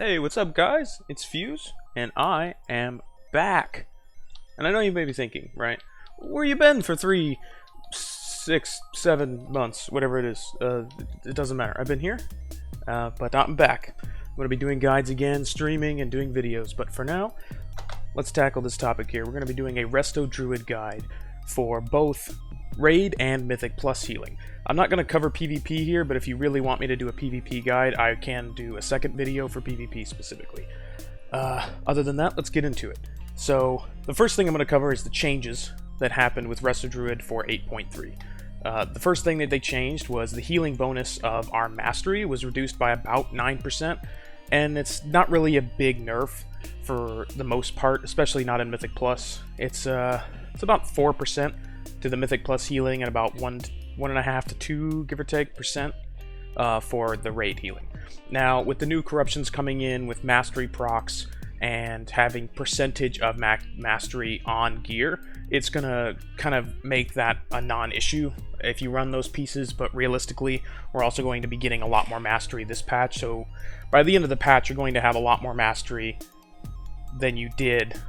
Hey, what's up guys? It's Fuse, and I am back. And I know you may be thinking, right? Where you been for 3, 6, 7 months, whatever it is. It doesn't matter. I've been here, but I'm back. I'm going to be doing guides again, streaming, and doing videos. But for now, let's tackle this topic here. We're going to be doing a Resto Druid guide for both Raid and Mythic Plus healing. I'm not going to cover PvP here, but if you really want me to do a PvP guide, I can do a second video for PvP specifically. Other than that, let's get into it. So, the first thing I'm going to cover is the changes that happened with Resto Druid for 8.3. The first thing that they changed was the healing bonus of our Mastery was reduced by about 9%, and it's not really a big nerf for the most part, especially not in Mythic Plus. It's about 4% to the Mythic Plus healing and about 1.5 to 2, give or take, percent for the Raid healing. Now, with the new corruptions coming in with Mastery procs and having percentage of Mastery on gear, it's gonna kind of make that a non-issue if you run those pieces, but realistically, we're also going to be getting a lot more Mastery this patch, so by the end of the patch, you're going to have a lot more Mastery than you did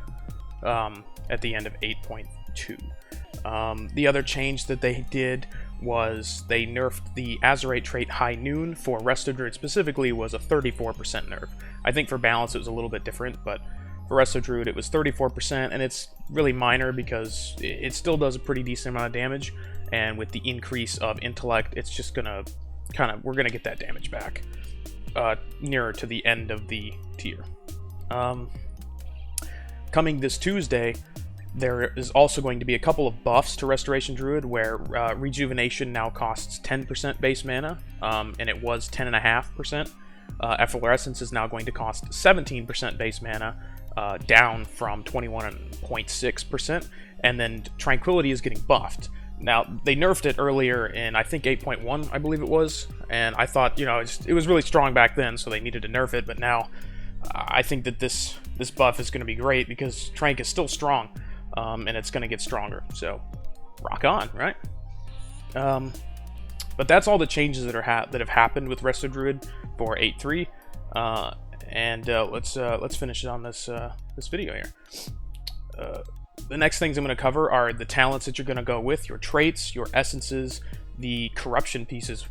at the end of 8.2. The other change that they did was they nerfed the Azerite trait High Noon for Resto Druid specifically was a 34% nerf. I think for balance it was a little bit different, but for Resto Druid it was 34%, and it's really minor because it still does a pretty decent amount of damage, and with the increase of intellect, it's just gonna we're gonna get that damage back nearer to the end of the tier. Coming this Tuesday, there is also going to be a couple of buffs to Restoration Druid where Rejuvenation now costs 10% base mana, and it was 10.5%. Efflorescence is now going to cost 17% base mana, down from 21.6%, and then Tranquility is getting buffed. Now, they nerfed it earlier in, I think, 8.1, I believe it was, and I thought, you know, it was really strong back then, so they needed to nerf it, but now I think that this buff is going to be great because Trank is still strong. And it's going to get stronger, so rock on, right? But that's all the changes that have happened with Resto Druid for 8.3, and let's finish it on this video here. The next things I'm going to cover are the talents that you're going to go with, your traits, your essences, the corruption pieces,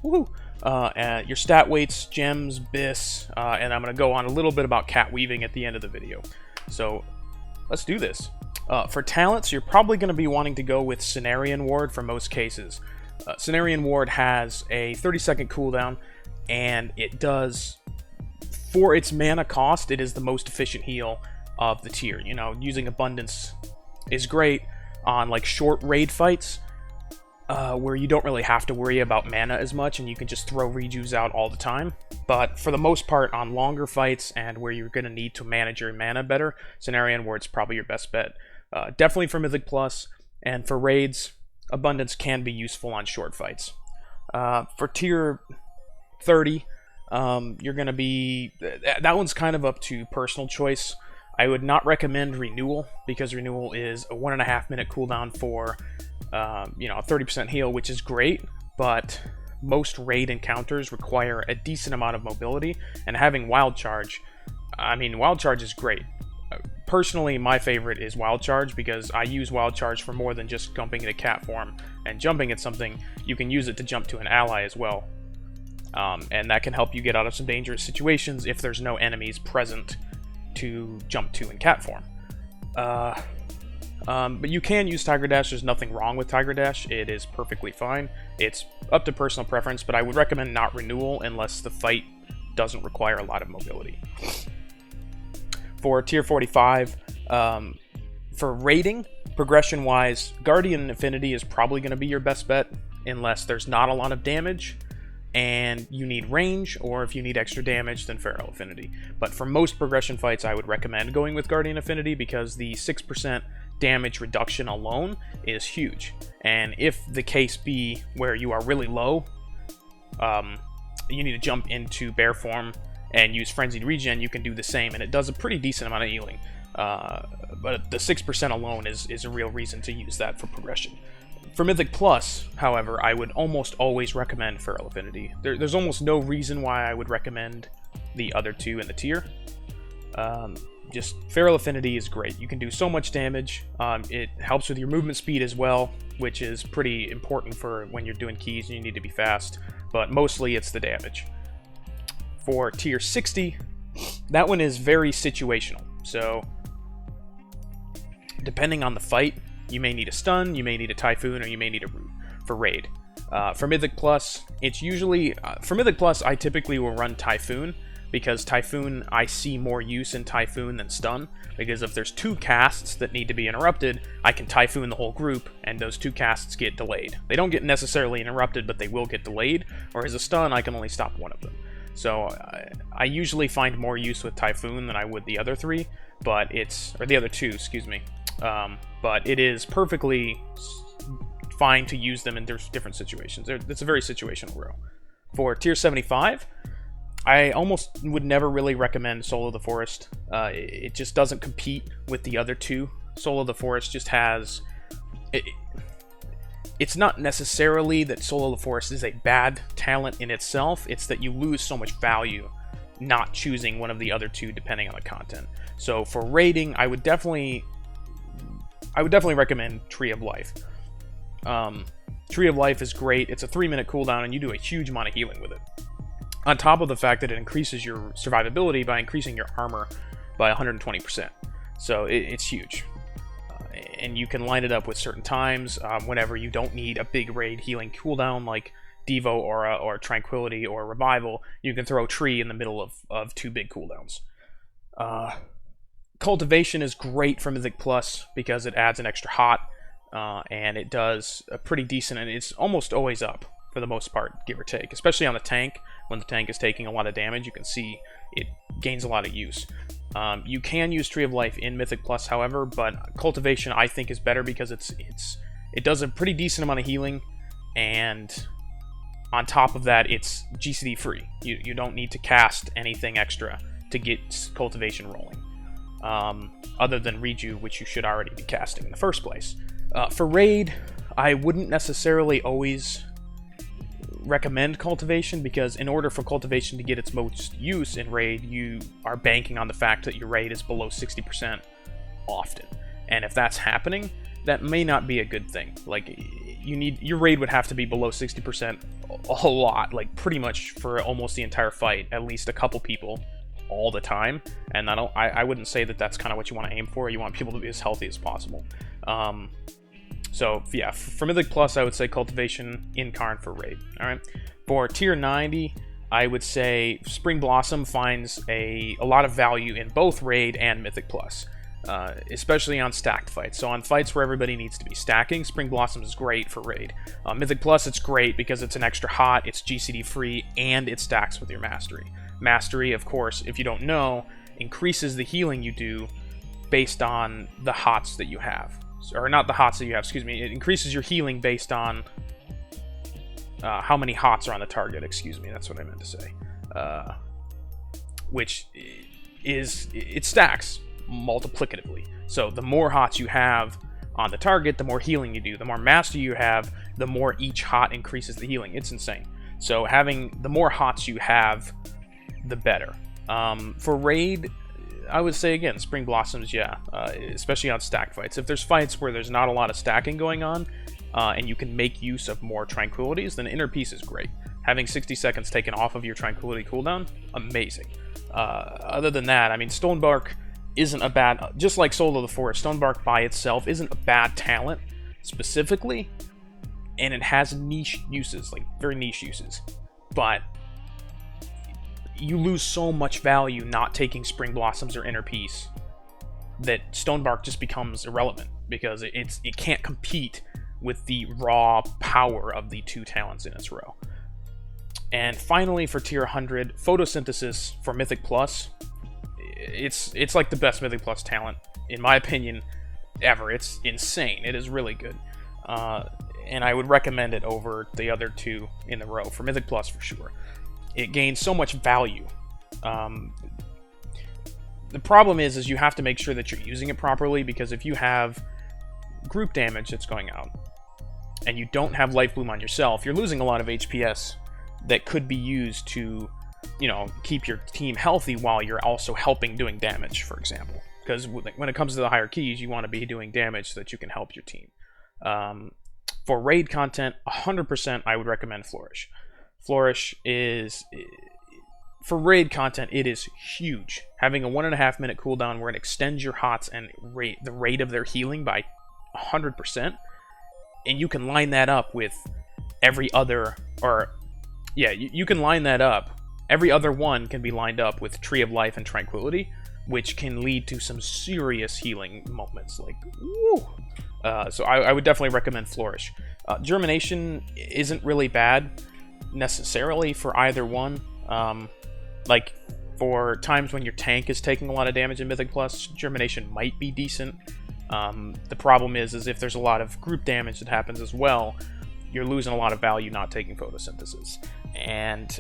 and your stat weights, gems, bis, and I'm going to go on a little bit about cat weaving at the end of the video. So let's do this. For talents, you're probably going to be wanting to go with Cenarian Ward for most cases. Cenarian Ward has a 30-second cooldown, and it does, for its mana cost, it is the most efficient heal of the tier. You know, using Abundance is great on like short raid fights, where you don't really have to worry about mana as much, and you can just throw rejuves out all the time. But for the most part, on longer fights and where you're going to need to manage your mana better, Cenarian Ward's probably your best bet. Definitely for Mythic Plus, and for raids, Abundance can be useful on short fights. For tier 30, you're going to be... that one's kind of up to personal choice. I would not recommend Renewal, because Renewal is a 1.5 minute cooldown for you know, a 30% heal, which is great, but most raid encounters require a decent amount of mobility, and having Wild Charge, I mean, Wild Charge is great. Personally, my favorite is Wild Charge because I use Wild Charge for more than just jumping into cat form and jumping at something. You can use it to jump to an ally as well, and that can help you get out of some dangerous situations if there's no enemies present to jump to in cat form. But you can use Tiger Dash. There's nothing wrong with Tiger Dash. It is perfectly fine. It's up to personal preference, but I would recommend not Renewal unless the fight doesn't require a lot of mobility. For tier 45, for raiding, progression-wise, Guardian Affinity is probably going to be your best bet unless there's not a lot of damage and you need range, or if you need extra damage, then Feral Affinity. But for most progression fights, I would recommend going with Guardian Affinity because the 6% damage reduction alone is huge. And if the case be where you are really low, you need to jump into bear form and use Frenzied Regen, you can do the same, and it does a pretty decent amount of healing. But the 6% alone is a real reason to use that for progression. For Mythic Plus, however, I would almost always recommend Feral Affinity. There's almost no reason why I would recommend the other two in the tier. Just Feral Affinity is great. You can do so much damage. It helps with your movement speed as well, which is pretty important for when you're doing keys and you need to be fast. But mostly it's the damage. For tier 60, that one is very situational. So, depending on the fight, you may need a stun, you may need a Typhoon, or you may need a root for raid. For Mythic Plus, it's usually... for Mythic Plus, I typically will run Typhoon, because Typhoon, I see more use in Typhoon than stun, because if there's 2 casts that need to be interrupted, I can Typhoon the whole group, and those 2 casts get delayed. They don't get necessarily interrupted, but they will get delayed, or as a stun, I can only stop one of them. So, I usually find more use with Typhoon than I would the other 3, but it's... or the other 2, excuse me. But it is perfectly fine to use them in different situations. It's a very situational row. For tier 75... I almost would never really recommend Soul of the Forest. It just doesn't compete with the other 2. Soul of the Forest just has... It's not necessarily that Soul of the Forest is a bad talent in itself, it's that you lose so much value not choosing one of the other 2 depending on the content. So for raiding, I would definitely recommend Tree of Life. Tree of Life is great. It's a 3-minute cooldown and you do a huge amount of healing with it. On top of the fact that it increases your survivability by increasing your armor by 120%. So it's huge. And you can line it up with certain times, whenever you don't need a big raid healing cooldown like Devo, Aura, or Tranquility, or Revival. You can throw Tree in the middle of 2 big cooldowns. Cultivation is great for Mythic Plus because it adds an extra hot, and it does a pretty decent, and it's almost always up for the most part, give or take. Especially on the tank, when the tank is taking a lot of damage, you can see it gains a lot of use. You can use Tree of Life in Mythic Plus, however, but Cultivation I think is better because it does a pretty decent amount of healing, and on top of that, it's GCD free. You don't need to cast anything extra to get Cultivation rolling, other than Reju, which you should already be casting in the first place. For Raid, I wouldn't necessarily always recommend Cultivation, because in order for Cultivation to get its most use in Raid, you are banking on the fact that your Raid is below 60% often. And if that's happening, that may not be a good thing. Like, your Raid would have to be below 60% a lot, like pretty much for almost the entire fight, at least a couple people all the time. And I wouldn't say that that's kind of what you want to aim for. You want people to be as healthy as possible. So, yeah, for Mythic Plus, I would say Cultivation in Karn for Raid. Alright? For Tier 90, I would say Spring Blossom finds a lot of value in both Raid and Mythic Plus, especially on stacked fights. So on fights where everybody needs to be stacking, Spring Blossom is great for Raid. Mythic Plus, it's great because it's an extra hot, it's GCD free, and it stacks with your Mastery. Mastery, of course, if you don't know, increases the healing you do based on the hots that you have. Or not the hots that you have, excuse me. It increases your healing based on how many hots are on the target, excuse me. That's what I meant to say. Which is, it stacks multiplicatively. So the more hots you have on the target, the more healing you do. The more mastery you have, the more each hot increases the healing. It's insane. So having the more hots you have, the better. For Raid, I would say, again, Spring Blossoms, yeah, especially on stacked fights. If there's fights where there's not a lot of stacking going on, and you can make use of more Tranquilities, then Inner Peace is great. Having 60 seconds taken off of your Tranquility cooldown, amazing. Other than that, I mean, Stonebark isn't a bad... Just like Soul of the Forest, Stonebark by itself isn't a bad talent, specifically, and it has niche uses, like, very niche uses. But you lose so much value not taking Spring Blossoms or Inner Peace that Stonebark just becomes irrelevant, because it can't compete with the raw power of the 2 talents in its row. And finally, for tier 100, Photosynthesis for Mythic Plus. It's like the best Mythic Plus talent, in my opinion, ever. It's insane. It is really good. And I would recommend it over the other 2 in the row, for Mythic Plus for sure. It gains so much value. The problem is you have to make sure that you're using it properly, because if you have group damage that's going out, and you don't have Life Bloom on yourself, you're losing a lot of HPS that could be used to you know, keep your team healthy while you're also helping doing damage, for example. Because when it comes to the higher keys, you want to be doing damage so that you can help your team. For raid content, 100% I would recommend Flourish. Flourish is, for raid content, it is huge. Having a 1.5 minute cooldown where it extends your HOTS and the rate of their healing by 100%, and you can line that up with every other, or yeah, you can line that up. Every other one can be lined up with Tree of Life and Tranquility, which can lead to some serious healing moments. Like, woo! So I would definitely recommend Flourish. Germination isn't really bad necessarily for either one. Like, for times when your tank is taking a lot of damage in Mythic Plus, Germination might be decent. The problem is if there's a lot of group damage that happens as well, you're losing a lot of value not taking photosynthesis. And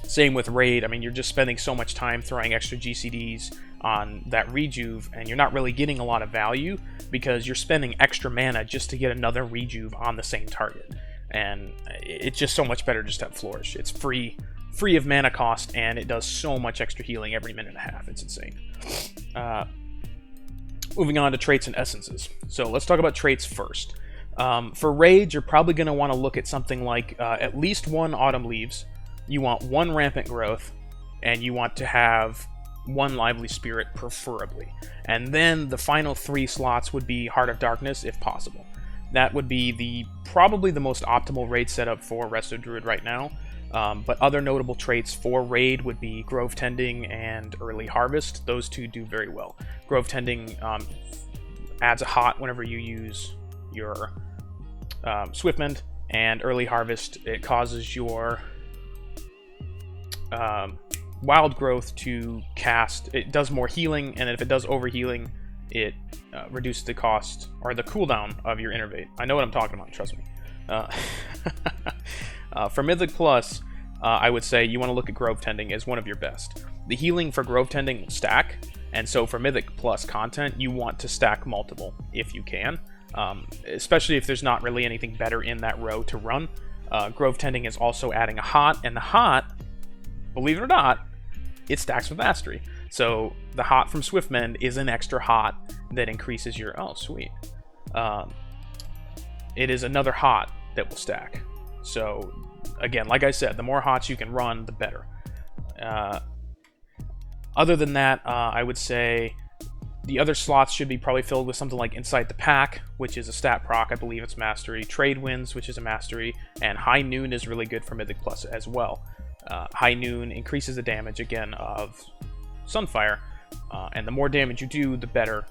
same with Raid. I mean, you're just spending so much time throwing extra GCDs on that rejuve, and you're not really getting a lot of value because you're spending extra mana just to get another rejuve on the same target. And it's just so much better just to have Flourish. It's free of mana cost, and it does so much extra healing every minute and a half. It's insane. Moving on to traits and essences. So let's talk about traits first. For Raids, you're probably going to want to look at something like at least 1 Autumn Leaves. You want 1 Rampant Growth, and you want to have 1 Lively Spirit, preferably. And then the final 3 slots would be Heart of Darkness, if possible. That would be probably the most optimal raid setup for Resto Druid right now. But other notable traits for raid would be Grove Tending and Early Harvest. Those two do very well. Grove Tending adds a hot whenever you use your Swiftmend, and Early Harvest, it causes your Wild Growth to cast. It does more healing, and if it does overhealing, it reduces the cost or the cooldown of your Innervate. I know what I'm talking about, trust me. For Mythic Plus, I would say you want to look at Grove Tending as one of your best. The healing for Grove Tending will stack, and so for Mythic Plus content, you want to stack multiple if you can, especially if there's not really anything better in that row to run. Grove Tending is also adding a hot, and the hot, believe it or not, it stacks with Mastery. So the hot from Swiftmend is an extra hot that increases your... Oh, sweet. It is another hot that will stack. So, again, like I said, the more hots you can run, the better. Other than that, I would say the other slots should be probably filled with something like Inside the Pack, which is a stat proc, I believe it's Mastery. Trade Winds, which is a Mastery. And High Noon is really good for Mythic Plus as well. High Noon increases the damage, again, of Sunfire, and the more damage you do, the better,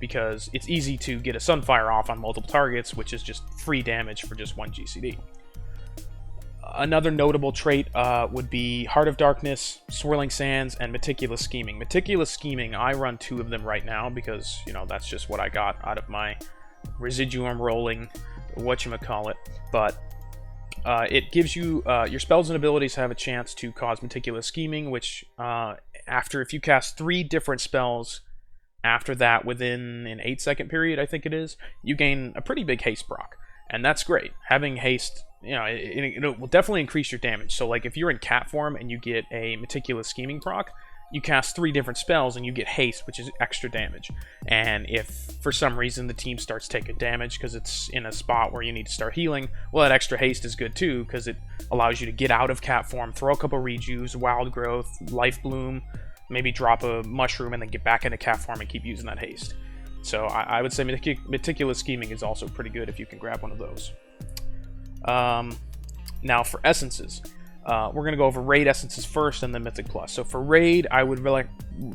because it's easy to get a Sunfire off on multiple targets, which is just free damage for just 1 GCD. Another notable trait would be Heart of Darkness, Swirling Sands, and Meticulous Scheming. Meticulous Scheming, I run 2 of them right now because, you know, that's just what I got out of my Residuum rolling, whatchamacallit, but it gives you, your spells and abilities have a chance to cause Meticulous Scheming, which, if you cast 3 different spells after that within an 8-second period, I think it is, you gain a pretty big haste proc. And that's great. Having haste, you know, it will definitely increase your damage. So, like, if you're in cat form and you get a Meticulous Scheming proc, you cast 3 different spells and you get haste, which is extra damage. And if for some reason the team starts taking damage because it's in a spot where you need to start healing, well, that extra haste is good too, because it allows you to get out of cat form, throw a couple rejuves, Wild Growth, Life Bloom, maybe drop a mushroom, and then get back into cat form and keep using that haste. So I would say Meticulous Scheming is also pretty good if you can grab one of those. Now for essences. We're going to go over Raid essences first and then Mythic Plus. So for Raid, I would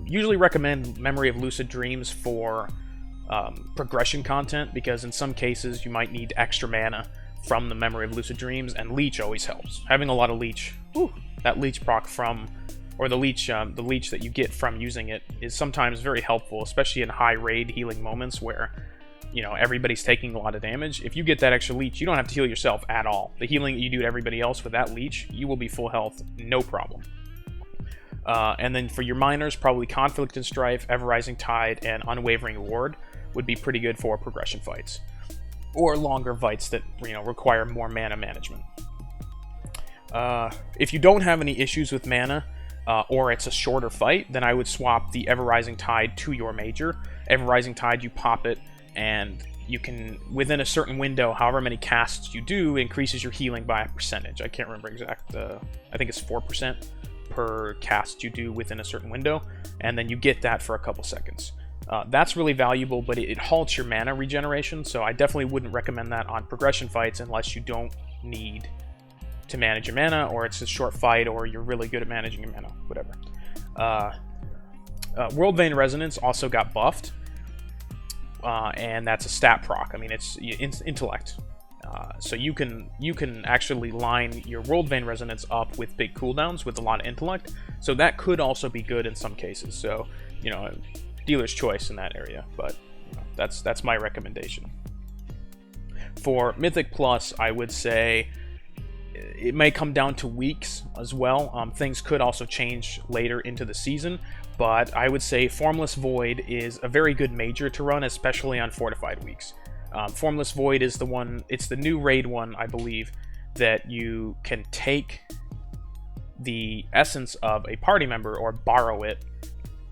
usually recommend Memory of Lucid Dreams for progression content, because in some cases you might need extra mana from the Memory of Lucid Dreams, and Leech always helps. Having a lot of Leech, that Leech proc from, or the Leech that you get from using it is sometimes very helpful, especially in high Raid healing moments where, you know, everybody's taking a lot of damage. If you get that extra Leech, you don't have to heal yourself at all. The healing that you do to everybody else with that Leech, you will be full health, no problem. And then for your minors, probably Conflict and Strife, Ever-Rising Tide, and Unwavering Ward would be pretty good for progression fights, or longer fights that, you know, require more mana management. If you don't have any issues with mana, or it's a shorter fight, then I would swap the Ever-Rising Tide to your major. Ever-Rising Tide, you pop it, and you can, within a certain window, however many casts you do, increases your healing by a percentage. I can't remember exact, I think it's 4% per cast you do within a certain window, and then you get that for a couple seconds. That's really valuable, but it halts your mana regeneration, so I definitely wouldn't recommend that on progression fights unless you don't need to manage your mana, or it's a short fight, or you're really good at managing your mana, whatever. World Vein Resonance also got buffed, and that's a stat proc. I mean, it's intellect. So you can actually line your World Vein Resonance up with big cooldowns with a lot of intellect, so that could also be good in some cases. So, you know, dealer's choice in that area, but you know, that's my recommendation. For Mythic Plus, I would say it may come down to weeks as well. Things could also change later into the season, but I would say Formless Void is a very good major to run, especially on fortified weeks. Formless Void is the one, it's the new raid one, I believe, that you can take the essence of a party member or borrow it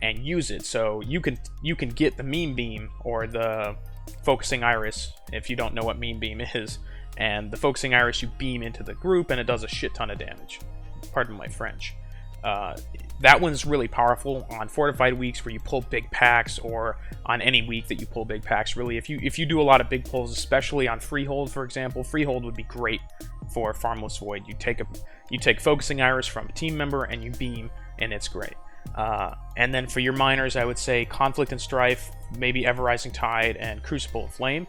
and use it. So you can get the Meme Beam or the Focusing Iris, if you don't know what Meme Beam is. And the Focusing Iris, you beam into the group, and it does a shit ton of damage. Pardon my French. That one's really powerful on fortified weeks where you pull big packs, or on any week that you pull big packs. Really, if you do a lot of big pulls, especially on Freehold, for example, Freehold would be great for Formless Void. You take Focusing Iris from a team member and you beam, and it's great. And then for your minors, I would say Conflict and Strife, maybe Ever-Rising Tide, and Crucible of Flame.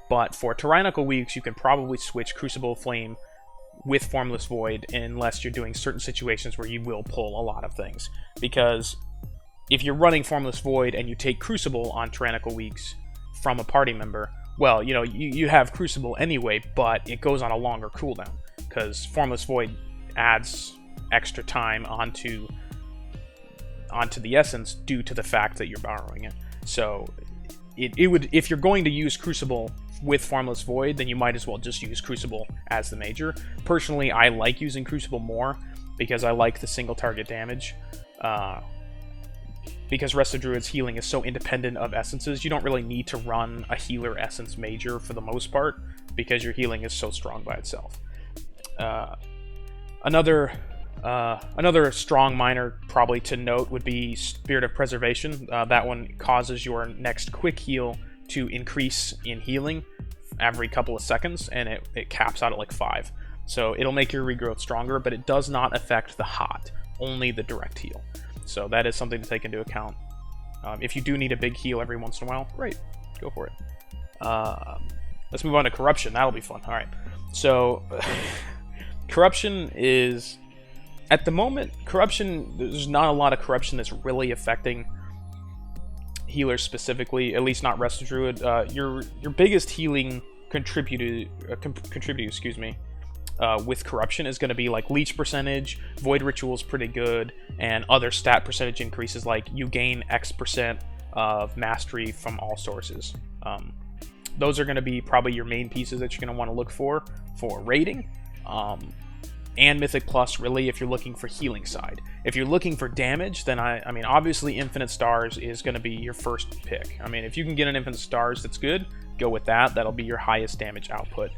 But for tyrannical weeks, you can probably switch Crucible of Flame with Formless Void unless you're doing certain situations where you will pull a lot of things. Because if you're running Formless Void and you take Crucible on tyrannical weeks from a party member, well, you know, you have Crucible anyway, but it goes on a longer cooldown because Formless Void adds extra time onto the essence due to the fact that you're borrowing it. So it would, if you're going to use Crucible with Formless Void, then you might as well just use Crucible as the major. Personally, I like using Crucible more because I like the single target damage. Because Resto Druid's healing is so independent of essences, you don't really need to run a healer essence major for the most part because your healing is so strong by itself. Another strong minor probably to note would be Spirit of Preservation. That one causes your next quick heal to increase in healing every couple of seconds, and it caps out at like 5. So it'll make your regrowth stronger, but it does not affect the hot, only the direct heal. So that is something to take into account. If you do need a big heal every once in a while, great, go for it. Let's move on to Corruption. That'll be fun. All right. So Corruption is, at the moment, there's not a lot of Corruption that's really affecting healers specifically, at least not Resto Druid. Your biggest healing contributor, with Corruption is going to be like Leech percentage, Void Ritual's pretty good, and other stat percentage increases like you gain X% of mastery from all sources. Those are going to be probably your main pieces that you're going to want to look for raiding. And Mythic Plus, really, if you're looking for healing side. If you're looking for damage, then I mean, obviously Infinite Stars is going to be your first pick. I mean, if you can get an Infinite Stars that's good, go with that. That'll be your highest damage output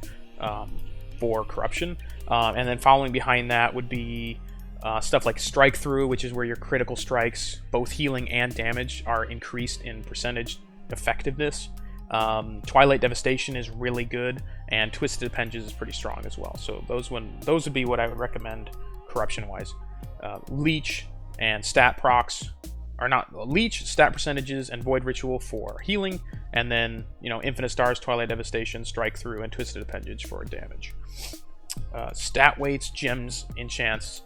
for Corruption. And then following behind that would be stuff like Strike Through, which is where your critical strikes, both healing and damage, are increased in percentage effectiveness. Twilight Devastation is really good, and Twisted Appendages is pretty strong as well. So those would be what I would recommend Corruption-wise. Leech and stat procs are not Leech, stat percentages, and Void Ritual for healing, and then Infinite Stars, Twilight Devastation, Strike Through, and Twisted Appendage for damage. Stat weights, gems, enchants,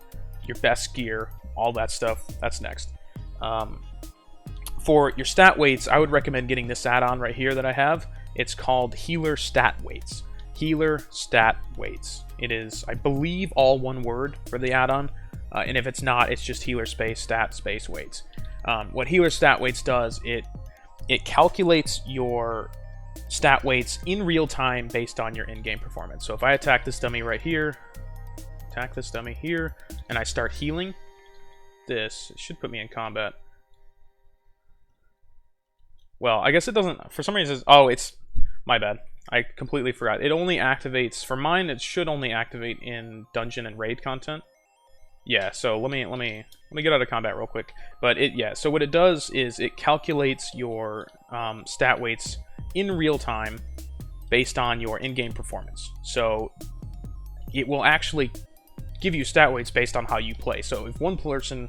your best gear, all that stuff. That's next. For your stat weights, I would recommend getting this add-on right here that I have. It's called Healer Stat Weights. Healer Stat Weights. It is, I believe, all one word for the add-on. And if it's not, it's just Healer space Stat space Weights. What Healer Stat Weights does, it calculates your stat weights in real time based on your in-game performance. So if I attack this dummy right here, attack this dummy here, and I start healing, this should put me in combat. Well, I guess it doesn't, for some reason, oh, it's, my bad. I completely forgot. It only activates, for mine, it should only activate in dungeon and raid content. Yeah, so let me get out of combat real quick. But yeah, so what it does is it calculates your stat weights in real time based on your in-game performance. So it will actually give you stat weights based on how you play. So if one person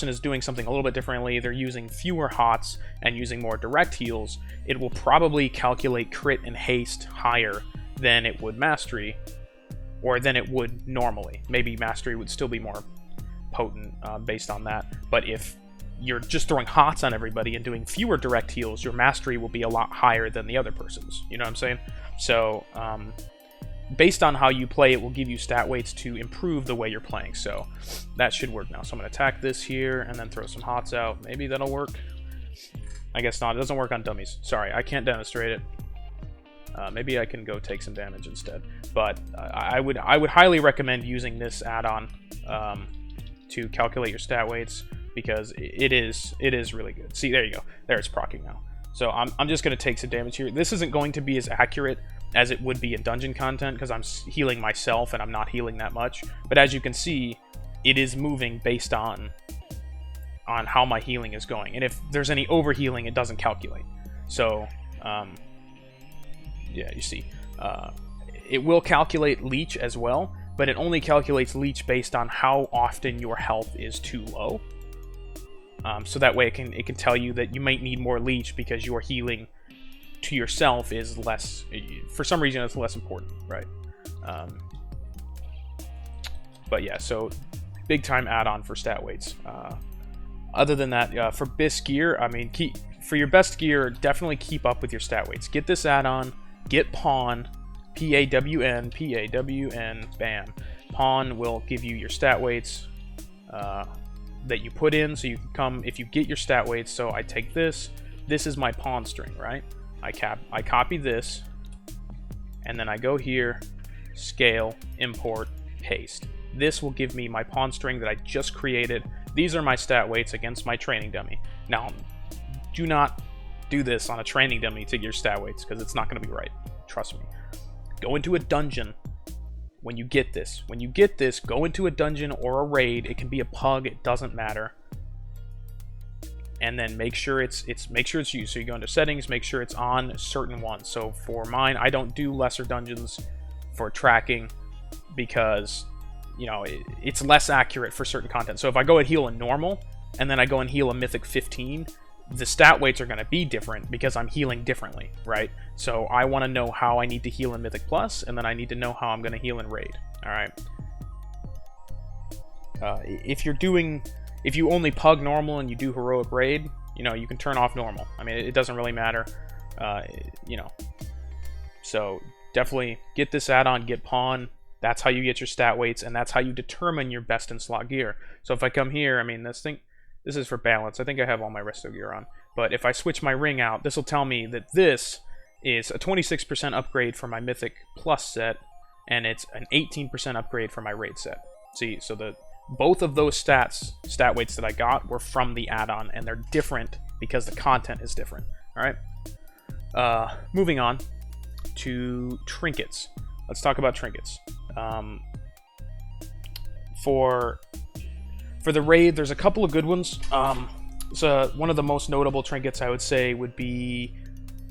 is doing something a little bit differently, they're using fewer hots and using more direct heals, it will probably calculate crit and haste higher than it would mastery, or than it would normally. Maybe mastery would still be more potent based on that, but if you're just throwing hots on everybody and doing fewer direct heals, your mastery will be a lot higher than the other person's. You know what I'm saying? So, based on how you play, it will give you stat weights to improve the way you're playing. So, that should work now. So I'm going to attack this here, and then throw some hots out. Maybe that'll work. I guess not. It doesn't work on dummies. Sorry, I can't demonstrate it. Maybe I can go take some damage instead. But I would highly recommend using this add-on to calculate your stat weights, because it is really good. See, there you go. There, it's proccing now. So I'm just going to take some damage here. This isn't going to be as accurate as it would be in dungeon content, because I'm healing myself and I'm not healing that much. But as you can see, it is moving based on how my healing is going. And if there's any overhealing, it doesn't calculate. So, yeah, you see. It will calculate leech as well, but it only calculates leech based on how often your health is too low. So that way it can tell you that you might need more leech because your healing to yourself is less, for some reason it's less important, right? But yeah, so big time add-on for stat weights. Other than that, for best gear, I mean, for your best gear, definitely keep up with your stat weights. Get this add-on, get Pawn, P-A-W-N, P-A-W-N, bam. Pawn will give you your stat weights that you put in, so you can come, if you get your stat weights, so I take this is my pawn string, right? I copy this, and then I go here, scale, import, paste. This will give me my pawn string that I just created. These are my stat weights against my training dummy. Now, do not do this on a training dummy to get your stat weights, because it's not going to be right. Trust me. Go into a dungeon when you get this. When you get this, go into a dungeon or a raid. It can be a pug, it doesn't matter. And then make sure it's used. So you go into settings, make sure it's on certain ones. So for mine, I don't do lesser dungeons for tracking, because you know it's less accurate for certain content. So if I go and heal a normal and then I go and heal a mythic 15, the stat weights are going to be different because I'm healing differently, right? So I want to know how I need to heal in mythic plus, and then I need to know how I'm going to heal in raid. All right. If you only pug normal and you do heroic raid, you know, you can turn off normal. I mean, it doesn't really matter, you know. So definitely get this add-on, get pawn. That's how you get your stat weights, and that's how you determine your best in slot gear. So if I come here, I mean, this is for balance. I think I have all my resto gear on. But if I switch my ring out, this will tell me that this is a 26% upgrade for my mythic plus set, and it's an 18% upgrade for my raid set. See, so both of those stat weights that I got were from the add-on, and they're different because the content is different. All right. Moving on to trinkets. Let's talk about trinkets. For the raid, there's a couple of good ones. So one of the most notable trinkets I would say would be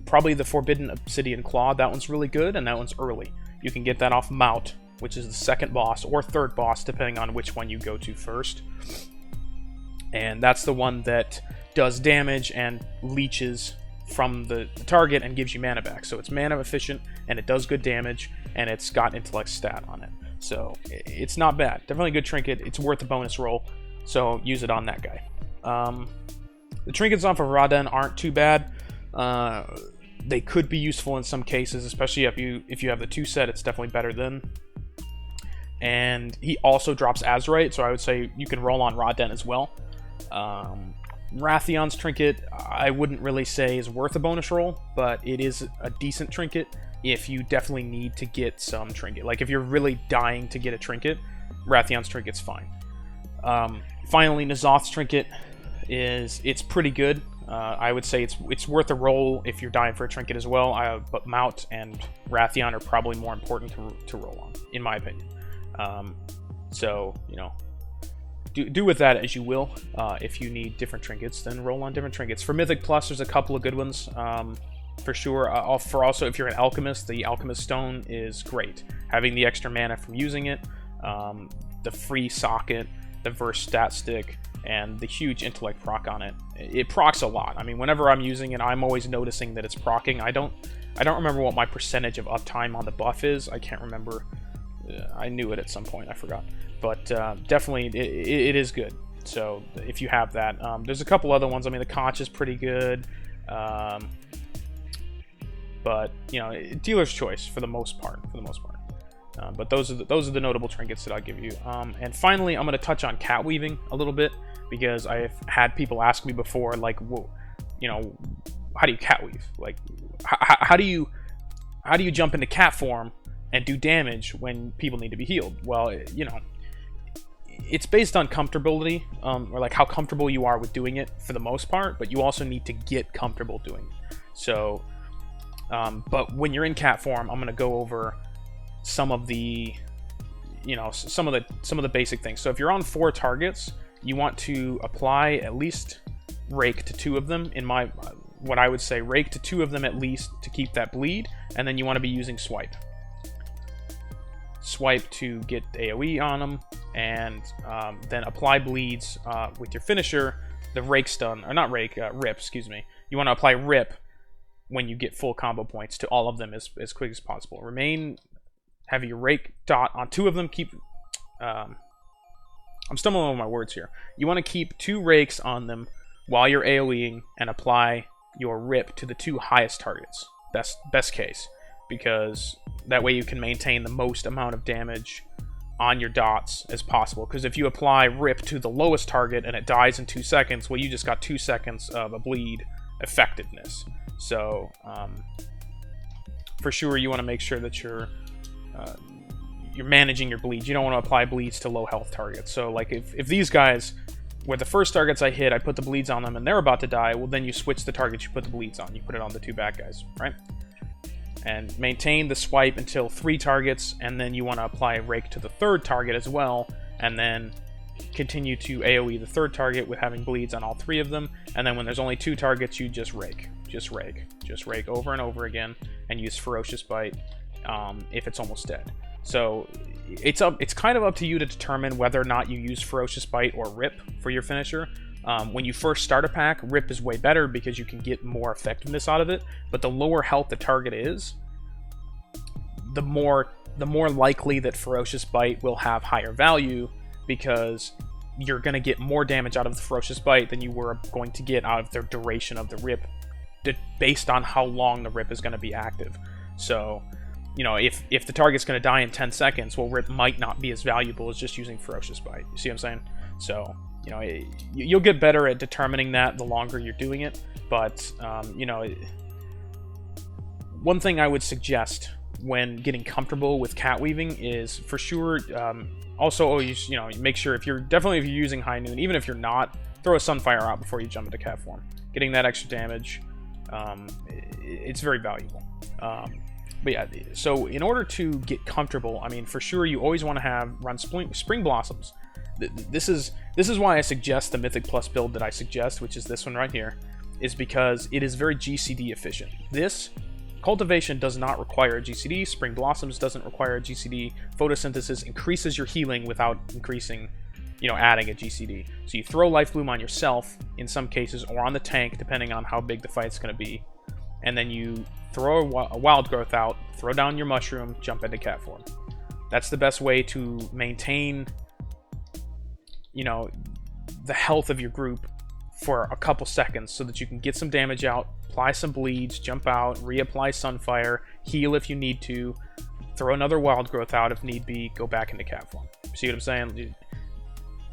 probably the Forbidden Obsidian Claw. That one's really good, and that one's early. You can get that off Mout, which is the second boss, or third boss, depending on which one you go to first. And that's the one that does damage and leeches from the target and gives you mana back. So it's mana efficient, and it does good damage, and it's got intellect stat on it. So it's not bad. Definitely a good trinket. It's worth a bonus roll, so use it on that guy. The trinkets off of Raden aren't too bad. They could be useful in some cases, especially if you have the 2 set. It's definitely better than. And he also drops Azerite, so I would say you can roll on Raden as well. Rathion's trinket, I wouldn't really say is worth a bonus roll, but it is a decent trinket. if you definitely need to get some Trinket. Like, if you're really dying to get a Trinket, Wrathion's Trinket's fine. Finally, Ny'alotha's Trinket it's pretty good. I would say it's worth a roll if you're dying for a Trinket as well. But Mount and Wrathion are probably more important to roll on, in my opinion. So, you know, do with that as you will. If you need different Trinkets, then roll on different Trinkets. For Mythic Plus, there's a couple of good ones, for sure. For also, if you're an Alchemist, the Alchemist Stone is great. Having the extra mana from using it, the free socket, the verse stat stick, and the huge intellect proc on it. It procs a lot. I mean, whenever I'm using it, I'm always noticing that it's procking. I don't remember what my percentage of uptime on the buff is. I can't remember. I knew it at some point. I forgot. But definitely, it is good. So if you have that, there's a couple other ones. I mean, the Conch is pretty good. But you know, dealer's choice for the most part. But those are the notable trinkets that I'll give you. And finally, I'm going to touch on cat weaving a little bit, because I've had people ask me before, like, well, you know, how do you cat weave? Like, how do you jump into cat form and do damage when people need to be healed? Well, you know, it's based on comfortability, or like how comfortable you are with doing it for the most part, but you also need to get comfortable doing it. So, but when you're in cat form, I'm going to go over some of the, you know, some of the basic things. So if you're on 4 targets, you want to apply at least rake to 2 of them. In my, what I would say, rake to 2 of them at least to keep that bleed, and then you want to be using swipe to get AoE on them, and then apply bleeds with your finisher, the rake stun, or not rake, rip, excuse me. You want to apply rip when you get full combo points to all of them as quick as possible. Have your rake dot on 2 of them. Keep, I'm stumbling over my words here. You want to keep 2 rakes on them while you're AoEing, and apply your rip to the 2 highest targets. That's best case, because that way you can maintain the most amount of damage on your dots as possible. Because if you apply rip to the lowest target and it dies in 2 seconds, well, you just got 2 seconds of a bleed effectiveness. So for sure, you want to make sure that you're managing your bleeds. You don't want to apply bleeds to low health targets. So like if these guys were the first targets I hit, I put the bleeds on them and they're about to die, well, then you switch the targets you put the bleeds on. You put it on the 2 bad guys, right? And maintain the swipe until 3 targets, and then you want to apply a rake to the 3rd target as well, and then continue to AoE the 3rd target with having bleeds on all 3 of them. And then when there's only 2 targets, you just rake over and over again, and use Ferocious Bite if it's almost dead. So it's kind of up to you to determine whether or not you use Ferocious Bite or Rip for your finisher. When you first start a pack, Rip is way better because you can get more effectiveness out of it, but the lower health the target is, the more likely that Ferocious Bite will have higher value, because you're going to get more damage out of the Ferocious Bite than you were going to get out of the duration of the Rip, based on how long the Rip is going to be active. So, you know, if the target's going to die in 10 seconds, well, Rip might not be as valuable as just using Ferocious Bite. You see what I'm saying? So, you know, you'll get better at determining that the longer you're doing it. But, you know, one thing I would suggest when getting comfortable with cat weaving is, for sure, also always, you know, make sure if you're using High Noon, even if you're not, throw a Sunfire out before you jump into cat form. Getting that extra damage, it's very valuable. But yeah, so in order to get comfortable, I mean, for sure, you always want to run Spring Blossoms. This is why I suggest the Mythic Plus build that I suggest, which is this one right here, is because it is very GCD efficient. This Cultivation does not require a GCD. Spring Blossoms doesn't require a GCD. Photosynthesis increases your healing without increasing, you know, adding a GCD. So you throw Life Bloom on yourself in some cases, or on the tank, depending on how big the fight's going to be. And then you throw a Wild Growth out, throw down your Mushroom, jump into cat form. That's the best way to maintain, you know, the health of your group for a couple seconds, so that you can get some damage out, apply some bleeds, jump out, reapply Sunfire, heal if you need to, throw another Wild Growth out if need be, go back into cat form. See what I'm saying?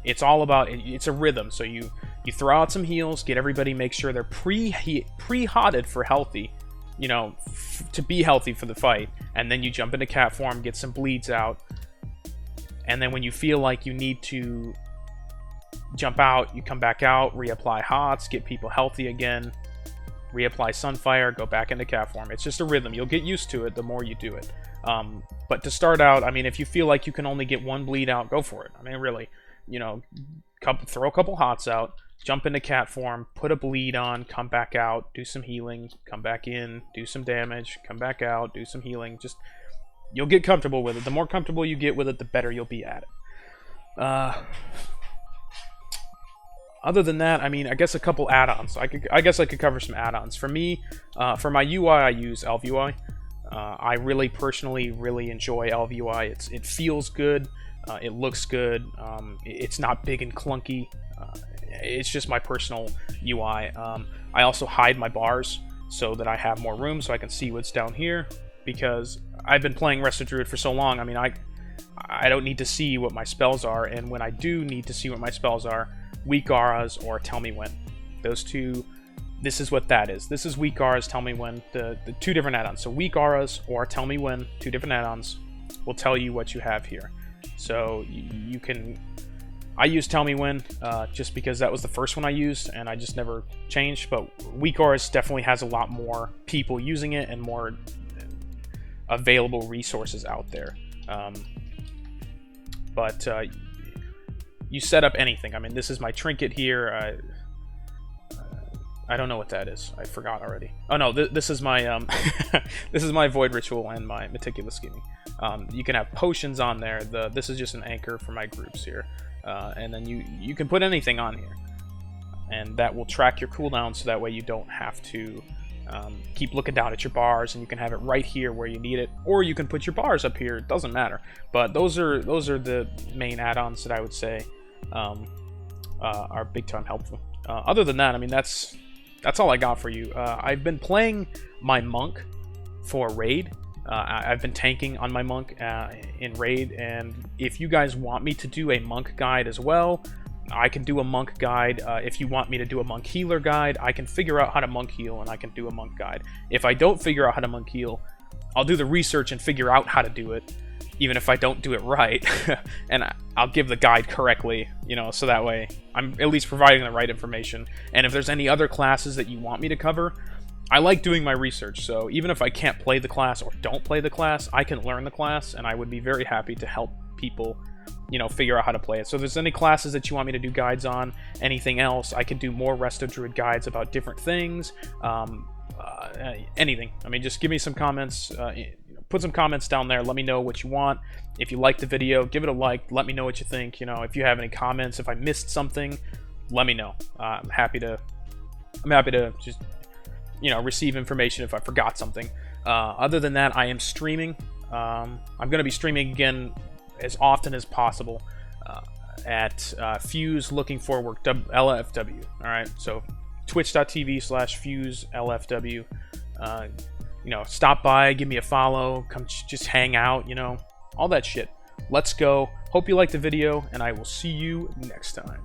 It's all about, it's a rhythm. So you throw out some heals, get everybody, make sure they're pre-hotted for healthy, you know, to be healthy for the fight, and then you jump into cat form, get some bleeds out, and then when you feel like you need to jump out, you come back out, reapply hots, get people healthy again, reapply sunfire, go back into cat form. It's just a rhythm. You'll get used to it the more you do it. But to start out, I mean, if you feel like you can only get one bleed out, go for it. I mean, really, you know, throw a couple hots out, jump into cat form, put a bleed on, come back out, do some healing, come back in, do some damage, come back out, do some healing. Just, you'll get comfortable with it. The more comfortable you get with it, the better you'll be at it. Other than that, I mean, I guess a couple add-ons. I guess I could cover some add-ons. For me, for my UI, I use ElvUI. I really personally really enjoy ElvUI. It feels good. It looks good. It's not big and clunky. It's just my personal UI. I also hide my bars so that I have more room so I can see what's down here, because I've been playing Resto Druid for so long. I mean, I don't need to see what my spells are, and when I do need to see what my spells are, weak auras or tell me when. Those two, this is what that is. This is weak auras, tell me when, the two different add-ons. So weak auras or tell me when, two different add-ons, will tell you what you have here. So you can, I use tell me when just because that was the first one I used and I just never changed, but weak auras definitely has a lot more people using it and more available resources out there. But you set up anything. I mean, this is my trinket here. I don't know what that is. I forgot already. Oh no, this is my this is my void ritual and my meticulous scheming. You can have potions on there. This is just an anchor for my groups here, and then you can put anything on here, and that will track your cooldown, so that way you don't have to keep looking down at your bars, and you can have it right here where you need it, or you can put your bars up here. It doesn't matter. But those are the main add-ons that I would say are big time helpful. Other than that, I mean, that's all I got for you. I've been playing my monk for raid. I've been tanking on my monk in raid, and if you guys want me to do a monk guide as well, I can do a monk guide. If you want me to do a monk healer guide, I can figure out how to monk heal, and I can do a monk guide. If I don't figure out how to monk heal, I'll do the research and figure out how to do it, even if I don't do it right, and I'll give the guide correctly, you know, so that way I'm at least providing the right information. And if there's any other classes that you want me to cover, I like doing my research, so even if I can't play the class or don't play the class, I can learn the class, and I would be very happy to help people, you know, figure out how to play it. So if there's any classes that you want me to do guides on, anything else, I can do more Resto Druid guides about different things, anything. I mean, just give me some comments, put some comments down there, let me know what you want. If you like the video, give it a like, let me know what you think. You know, if you have any comments, if I missed something, let me know. I'm happy to just, you know, receive information if I forgot something. Other than that, I am streaming. I'm going to be streaming again as often as possible at Fuse Looking Forward LFW. All right, so twitch.tv/Fuse LFW. You know, stop by, give me a follow, come just hang out, you know, all that shit. Let's go. Hope you liked the video, and I will see you next time.